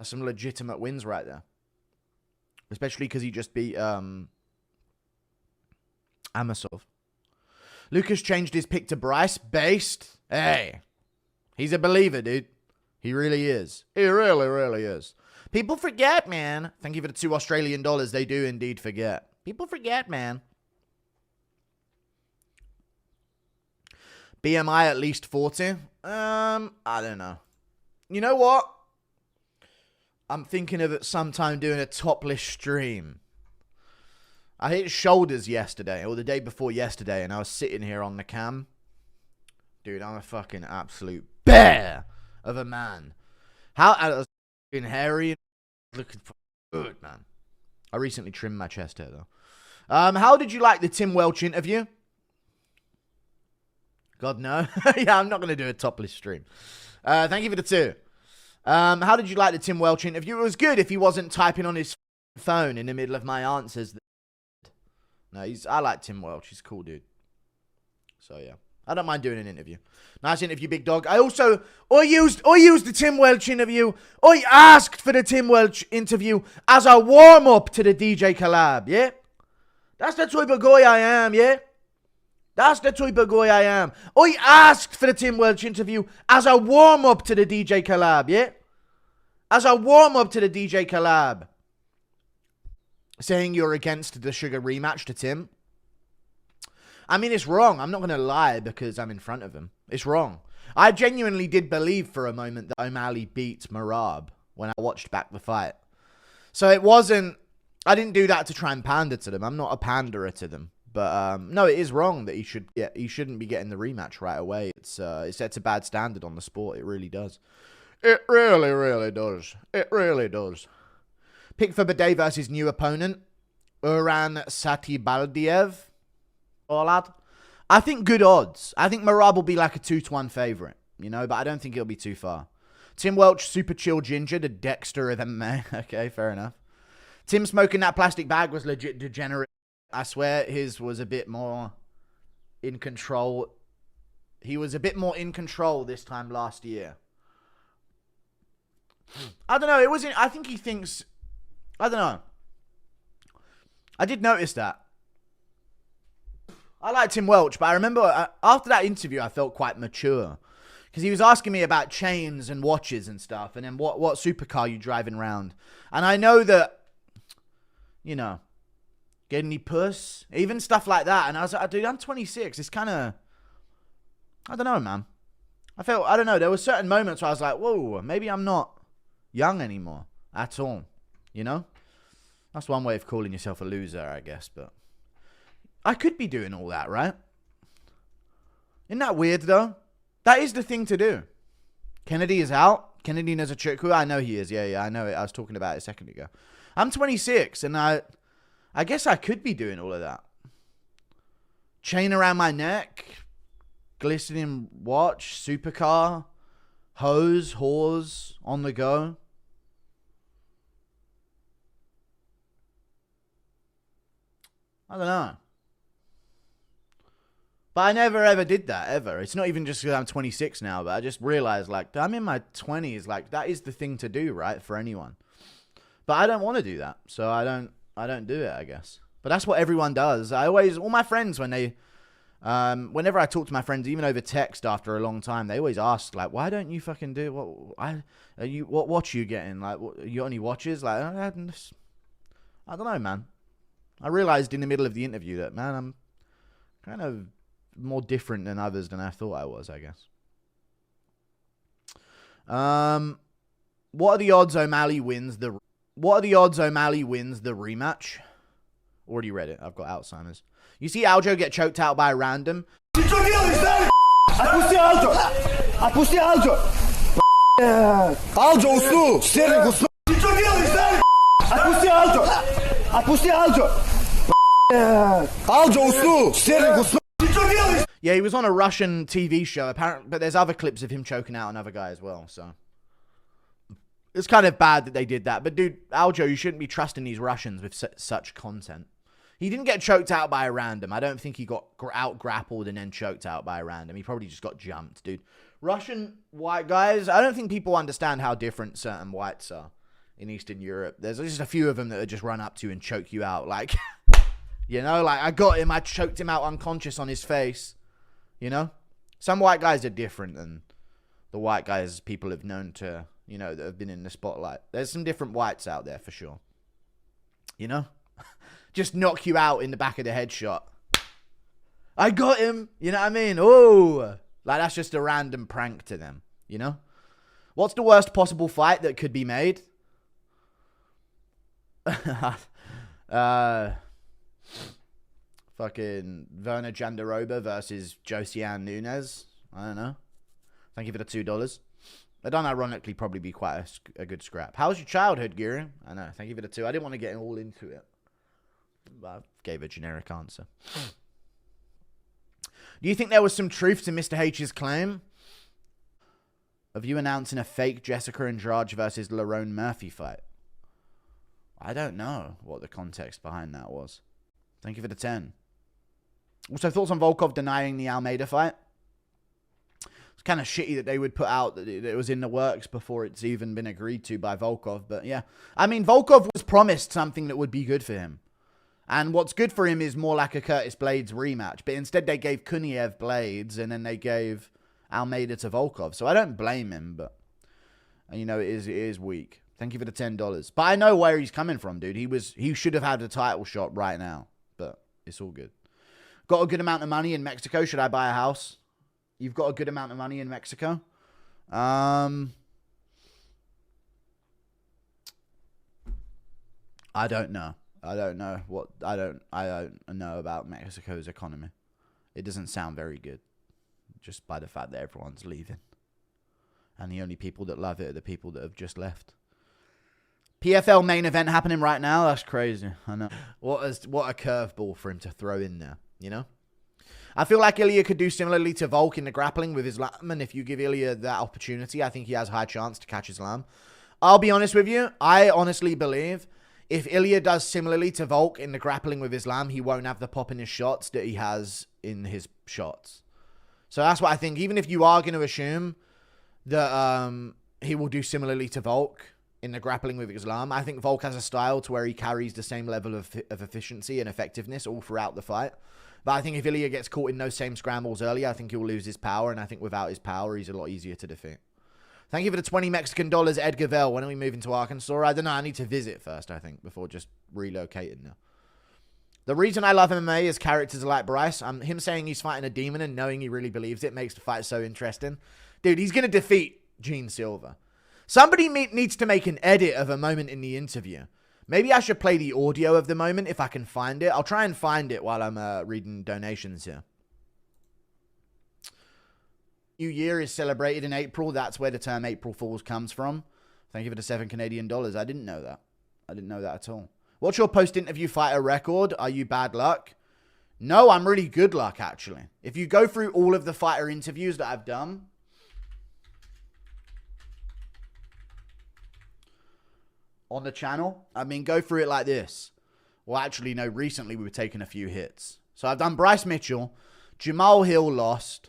That's some legitimate wins right there. Especially because he just beat Amasov. Lucas changed his pick to Bryce. Based. Hey. He's a believer, dude. He really is. He really, really is. People forget, man. Thank you for the $2 Australian. They do indeed forget. People forget, man. BMI at least 40. I don't know. You know what? I'm thinking of it sometime doing a topless stream. I hit shoulders yesterday, or the day before yesterday, and I was sitting here on the cam. Dude, I'm a fucking absolute bear of a man. How I was fucking hairy and looking for good, man. I recently trimmed my chest hair, though. How did you like the Tim Welch interview? God, no. Yeah, I'm not going to do a topless stream. Thank you for the 2. How did you like the Tim Welch interview? It was good if he wasn't typing on his phone in the middle of my answers. No, I like Tim Welch. He's a cool dude. So, yeah. I don't mind doing an interview. Nice interview, big dog. I used the Tim Welch interview. I asked for the Tim Welch interview as a warm-up to the DJ collab, yeah? That's the type of guy I am, yeah? That's the type of guy I am. I asked for the Tim Welch interview as a warm-up to the DJ collab, yeah? As a warm-up to the DJ collab. Saying you're against the Sugar rematch to Tim. I mean, it's wrong. I'm not going to lie because I'm in front of him. It's wrong. I genuinely did believe for a moment that O'Malley beat Marab when I watched back the fight. So it wasn't... I didn't do that to try and pander to them. I'm not a panderer to them. But no, it is wrong that he shouldn't be getting the rematch right away. It sets a bad standard on the sport. It really does. It really, really does. It really does. Pick for Bidet versus new opponent, Uran Satibaldiev. All lad. I think good odds. I think Marab will be like a 2-1 favorite, you know, but I don't think it'll be too far. Tim Welch, super chill ginger, the Dexter of MMA. Okay, fair enough. Tim smoking that plastic bag was legit degenerate. I swear his was a bit more in control. He was a bit more in control this time last year. I don't know. It wasn't. I think he thinks. I don't know. I did notice that. I like Tim Welch, but I remember after that interview, I felt quite mature. Because he was asking me about chains and watches and stuff. And then what supercar you driving around. And I know that, you know, get any puss? Even stuff like that. And I was like, dude, I'm 26. It's kind of, I don't know, man. I don't know. There were certain moments where I was like, whoa, maybe I'm not young anymore at all. You know? That's one way of calling yourself a loser, I guess. But I could be doing all that, right? Isn't that weird, though? That is the thing to do. Kennedy is out. Kennedy knows a trick. I know he is. Yeah, I know it. I was talking about it a second ago. I'm 26, and I guess I could be doing all of that. Chain around my neck, glistening watch, supercar, hose, whores, on the go. I don't know. But I never ever did that, ever. It's not even just because I'm 26 now, but I just realized, like, I'm in my 20s. Like, that is the thing to do, right, for anyone. But I don't want to do that, so I don't do it, I guess. But that's what everyone does. All my friends, when they, whenever I talk to my friends, even over text after a long time, they always ask, like, why don't you fucking do what watch are you getting? Like, you got any watches? Like, I don't know, man. I realized in the middle of the interview that, man, I'm kind of more different than others than I thought I was, I guess. What are the odds O'Malley wins the rematch? Already read it. I've got Alzheimer's. You see Aljo get choked out by a random. Отпусти Aljo! Aljo уснул! Стерлинг уснул! Ты что делаешь, Стерлинг? Отпусти Aljo! Aljo уснул! Стерлинг уснул! Yeah, he was on a Russian TV show, apparently, but there's other clips of him choking out another guy as well, so. It's kind of bad that they did that. But, dude, Aljo, you shouldn't be trusting these Russians with such content. He didn't get choked out by a random. I don't think he got out-grappled and then choked out by a random. He probably just got jumped, dude. Russian white guys, I don't think people understand how different certain whites are. in Eastern Europe. There's just a few of them that just run up to you and choke you out. Like, you know, like I got him. I choked him out unconscious on his face. You know? Some white guys are different than the white guys people have known to, you know, that have been in the spotlight. There's some different whites out there for sure. You know? Just knock you out in the back of the headshot. I got him. You know what I mean? Oh, like that's just a random prank to them. You know? What's the worst possible fight that could be made? Fucking Werner Jandaroba versus Josiane Nunes. I don't know. Thank you for the $2. That'd ironically probably be quite a good scrap. How was your childhood, Giri? I know. Thank you for the 2. I didn't want to get all into it. But I gave a generic answer. Do you think there was some truth to Mr. H's claim of you announcing a fake Jessica Andrade versus Lerone Murphy fight? I don't know what the context behind that was. Thank you for the 10. Also, thoughts on Volkov denying the Almeida fight? It's kind of shitty that they would put out that it was in the works before it's even been agreed to by Volkov. But yeah, I mean, Volkov was promised something that would be good for him. And what's good for him is more like a Curtis Blades rematch. But instead they gave Kuniev Blades and then they gave Almeida to Volkov. So I don't blame him, but, you know, it is weak. Thank you for the $10. But I know where he's coming from, dude. He should have had a title shot right now. But it's all good. Got a good amount of money in Mexico. Should I buy a house? You've got a good amount of money in Mexico? I don't know. I don't know about Mexico's economy. It doesn't sound very good. Just by the fact that everyone's leaving. And the only people that love it are the people that have just left. PFL main event happening right now. That's crazy. I know. What a curveball for him to throw in there, you know? I feel like Ilya could do similarly to Volk in the grappling with Islam, and if you give Ilya that opportunity, I think he has a high chance to catch Islam. I'll be honest with you. I honestly believe if Ilya does similarly to Volk in the grappling with Islam, he won't have the pop in his shots that he has in his shots. So that's what I think. Even if you are going to assume that he will do similarly to Volk in the grappling with Islam, I think Volk has a style to where he carries the same level of efficiency and effectiveness all throughout the fight. But I think if Ilya gets caught in those same scrambles early, I think he'll lose his power. And I think without his power, he's a lot easier to defeat. Thank you for the 20 Mexican dollars, Edgar Vell. When are we moving to Arkansas? I don't know. I need to visit first, I think, before just relocating now. The reason I love MMA is characters like Bryce. Him saying he's fighting a demon and knowing he really believes it makes the fight so interesting. Dude, he's going to defeat Gene Silva. Somebody needs to make an edit of a moment in the interview. Maybe I should play the audio of the moment if I can find it. I'll try and find it while I'm reading donations here. New Year is celebrated in April. That's where the term April Fools comes from. Thank you for the $7 Canadian. I didn't know that. I didn't know that at all. What's your post-interview fighter record? Are you bad luck? No, I'm really good luck, actually. If you go through all of the fighter interviews that I've done, on the channel, I mean, go through it like this. Well, actually, no, recently we were taking a few hits. So I've done Bryce Mitchell, Jamal Hill lost,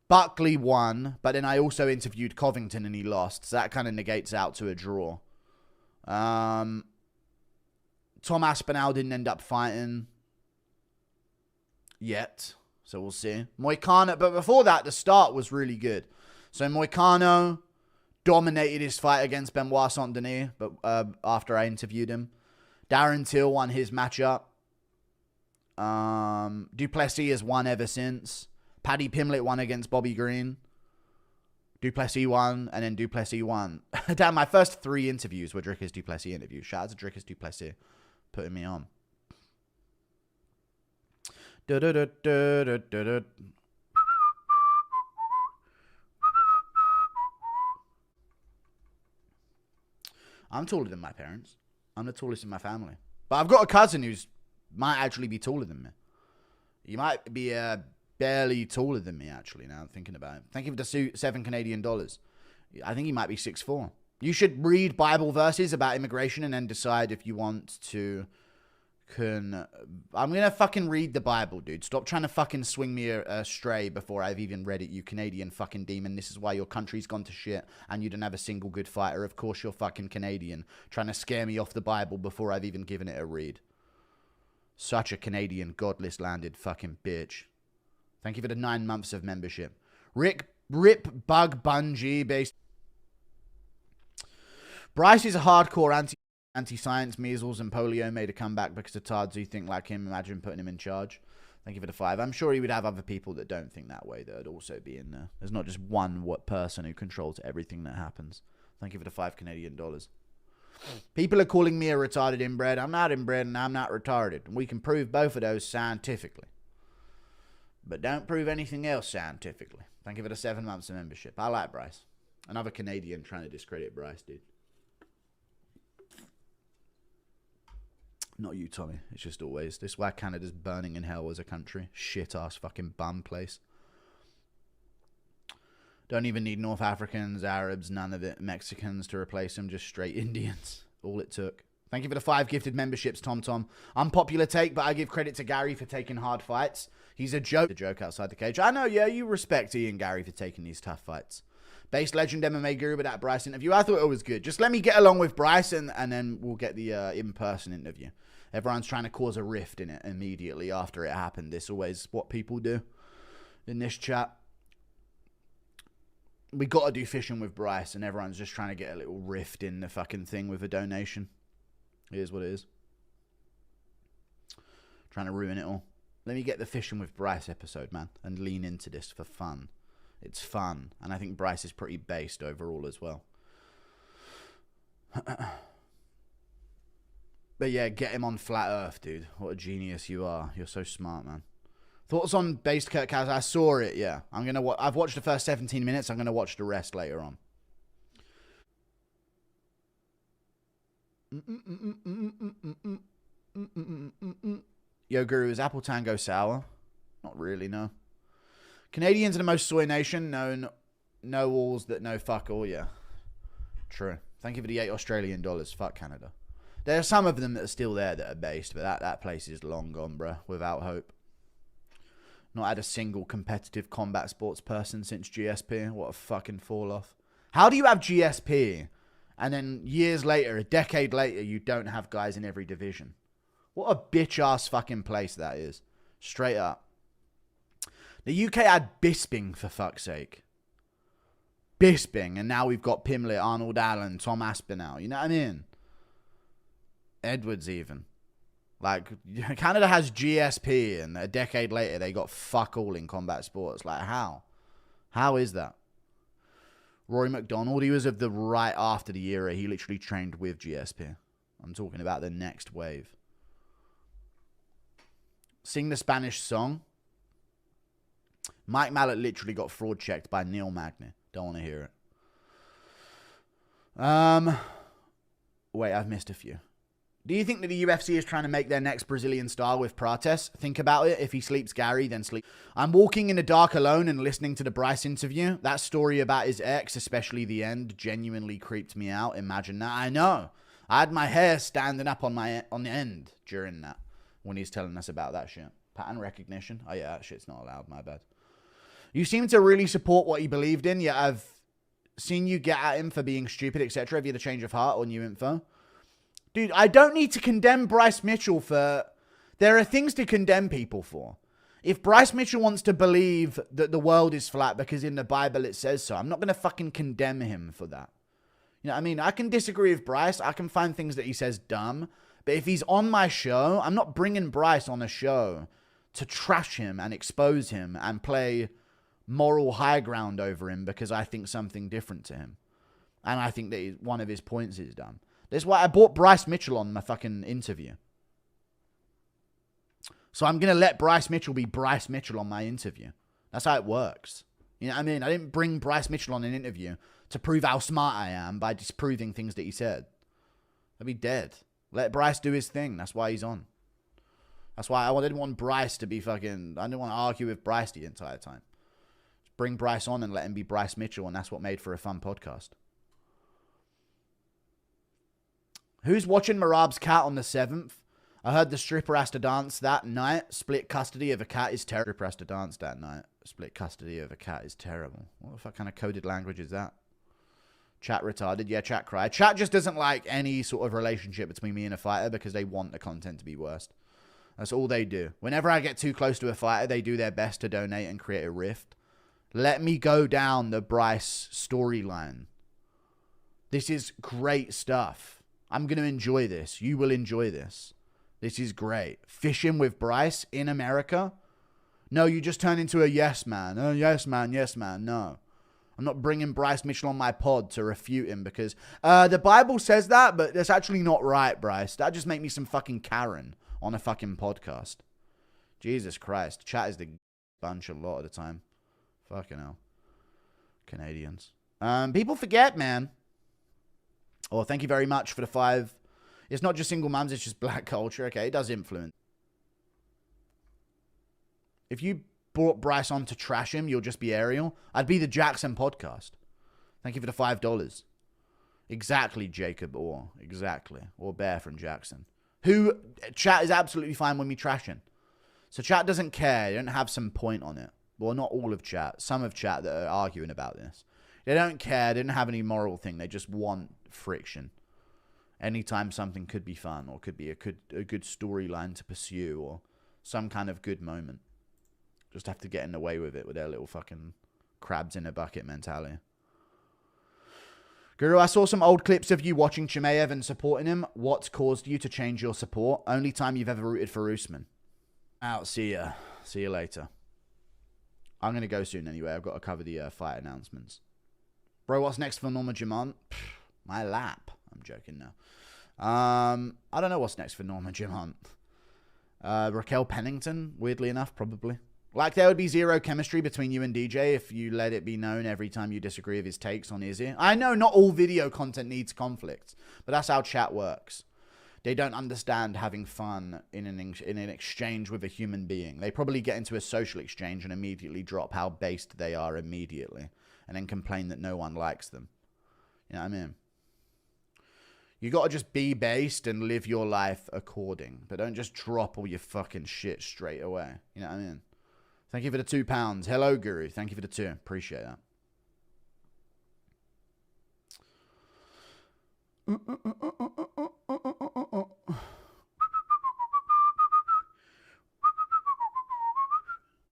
Buckley won, but then I also interviewed Covington and he lost. So that kind of negates out to a draw. Tom Aspinall didn't end up fighting yet. So we'll see. Moicano, but before that, the start was really good. So Moicano dominated his fight against Benoit Saint-Denis, but after I interviewed him. Darren Till won his matchup. Duplessis has won ever since. Paddy Pimblett won against Bobby Green. Duplessis won, and then Duplessis won. Damn, my first 3 interviews were Drickus Duplessis interviews. Shout out to Drickus Duplessis putting me on. I'm taller than my parents. I'm the tallest in my family. But I've got a cousin who's might actually be taller than me. He might be barely taller than me, actually, now I'm thinking about it. Thank you for the $7 Canadian. I think he might be 6'4". You should read Bible verses about immigration and then decide if you want to I'm gonna fucking read the Bible, dude. Stop trying to fucking swing me astray before I've even read it, you Canadian fucking demon. This is why your country's gone to shit and you don't have a single good fighter. Of course you're fucking Canadian, trying to scare me off the Bible before I've even given it a read. Such a Canadian godless landed fucking bitch. Thank you for the 9 months of membership. Rip Bug Bungee based. Bryce is a hardcore anti-science. Measles and polio made a comeback because of tards who think like him. Imagine putting him in charge. Thank you for the 5. I'm sure he would have other people that don't think that way that would also be in there. There's not just one person who controls everything that happens. Thank you for the 5 Canadian dollars. People are calling me a retarded inbred. I'm not inbred and I'm not retarded. We can prove both of those scientifically. But don't prove anything else scientifically. Thank you for the 7 months of membership. I like Bryce. Another Canadian trying to discredit Bryce, dude. Not you, Tommy. It's just always. This is why Canada's burning in hell as a country. Shit-ass fucking bum place. Don't even need North Africans, Arabs, none of it. Mexicans to replace them. Just straight Indians. All it took. Thank you for the 5 gifted memberships, Tom. Unpopular take, but I give credit to Gary for taking hard fights. He's a joke. The joke outside the cage. I know, yeah, you respect Ian Gary for taking these tough fights. Based legend MMA guru with that Bryce interview. I thought it was good. Just let me get along with Bryce and then we'll get the in-person interview. Everyone's trying to cause a rift in it immediately after it happened. It's always what people do in this chat. We got to do fishing with Bryce and everyone's just trying to get a little rift in the fucking thing with a donation. It is what it is. Trying to ruin it all. Let me get the fishing with Bryce episode, man, and lean into this for fun. It's fun, and I think Bryce is pretty based overall as well. But yeah, get him on Flat Earth, dude. What a genius you are. You're so smart, man. Thoughts on Based Kurt Kaz? I saw it, yeah. I've watched the first 17 minutes. I'm going to watch the rest later on. Yo, Guru, is Apple Tango sour? Not really, no. Canadians are the most soy nation. No walls that no fuck all, yeah. True. Thank you for the 8 Australian dollars. Fuck Canada. There are some of them that are still there that are based, but that place is long gone, bruh. Without hope. Not had a single competitive combat sports person since GSP. What a fucking fall off. How do you have GSP and then years later, a decade later, you don't have guys in every division? What a bitch-ass fucking place that is. Straight up. The UK had Bisping, for fuck's sake. Bisping, and now we've got Pimlet, Arnold Allen, Tom Aspinall. You know what I mean? Edwards even. Like, Canada has GSP, and a decade later, they got fuck all in combat sports. Like, how? How is that? Rory McDonald, he was of the right after the era. He literally trained with GSP. I'm talking about the next wave. Sing the Spanish song. Mike Mallet literally got fraud checked by Neil Magny. Don't want to hear it. Wait, I've missed a few. Do you think that the UFC is trying to make their next Brazilian star with Prates? Think about it. If he sleeps Gary, then sleep. I'm walking in the dark alone and listening to the Bryce interview. That story about his ex, especially the end, genuinely creeped me out. Imagine that. I know. I had my hair standing up on the end during that when he's telling us about that shit. Pattern recognition. Oh yeah, that shit's not allowed. My bad. You seem to really support what he believed in. Yet I've seen you get at him for being stupid, etc. Have you had a change of heart or new info? Dude, I don't need to condemn Bryce Mitchell for... There are things to condemn people for. If Bryce Mitchell wants to believe that the world is flat because in the Bible it says so, I'm not going to fucking condemn him for that. You know what I mean? I can disagree with Bryce. I can find things that he says dumb. But if he's on my show, I'm not bringing Bryce on a show to trash him and expose him and play moral high ground over him because I think something different to him. And I think that one of his points is dumb. That's why I brought Bryce Mitchell on my fucking interview. So I'm going to let Bryce Mitchell be Bryce Mitchell on my interview. That's how it works. You know what I mean? I didn't bring Bryce Mitchell on an interview to prove how smart I am by disproving things that he said. I'd be dead. Let Bryce do his thing. That's why he's on. That's why I didn't want Bryce to be fucking... I didn't want to argue with Bryce the entire time. Just bring Bryce on and let him be Bryce Mitchell, and that's what made for a fun podcast. Who's watching Marab's cat on the 7th? I heard the stripper has to dance that night. Split custody of a cat is terrible. Stripper has to dance that night. Split custody of a cat is terrible. What the fuck kind of coded language is that? Chat retarded. Yeah, chat cried. Chat just doesn't like any sort of relationship between me and a fighter because they want the content to be worst. That's all they do. Whenever I get too close to a fighter, they do their best to donate and create a rift. Let me go down the Bryce storyline. This is great stuff. I'm going to enjoy this. You will enjoy this. This is great. Fishing with Bryce in America? No, you just turn into a yes man. Oh, yes man, yes man. No. I'm not bringing Bryce Mitchell on my pod to refute him because the Bible says that, but that's actually not right, Bryce. That just make me some fucking Karen on a fucking podcast. Jesus Christ. Chat is the bunch a lot of the time. Fucking hell. Canadians. People forget, man. Oh, thank you very much for the 5. It's not just single mums, it's just black culture. Okay, it does influence. If you brought Bryce on to trash him, you'll just be Ariel. I'd be the Jackson podcast. Thank you for the $5. Exactly, Jacob Orr. Exactly. Or Bear from Jackson. Who, chat is absolutely fine when we trash him. So chat doesn't care. They don't have some point on it. Well, not all of chat. Some of chat that are arguing about this. They don't care. They don't have any moral thing. They just want friction. Anytime something could be fun or could be a good storyline to pursue or some kind of good moment. Just have to get in the way with it with their little fucking crabs in a bucket mentality. Guru, I saw some old clips of you watching Chimaev and supporting him. What's caused you to change your support? Only time you've ever rooted for Usman. Out. See ya. See you later. I'm going to go soon anyway. I've got to cover the fight announcements. Bro, what's next for Norma Jamont? My lap. I'm joking now. I don't know what's next for Norma Jamont. Raquel Pennington, weirdly enough, probably. Like, there would be zero chemistry between you and DJ if you let it be known every time you disagree with his takes on Izzy. I know not all video content needs conflict, but that's how chat works. They don't understand having fun in an exchange with a human being. They probably get into a social exchange and immediately drop how based they are immediately, and then complain that no one likes them. You know what I mean? You got to just be based and live your life according, but don't just drop all your fucking shit straight away. You know what I mean? Thank you for the £2. Hello, Guru. Thank you for the 2. Appreciate that.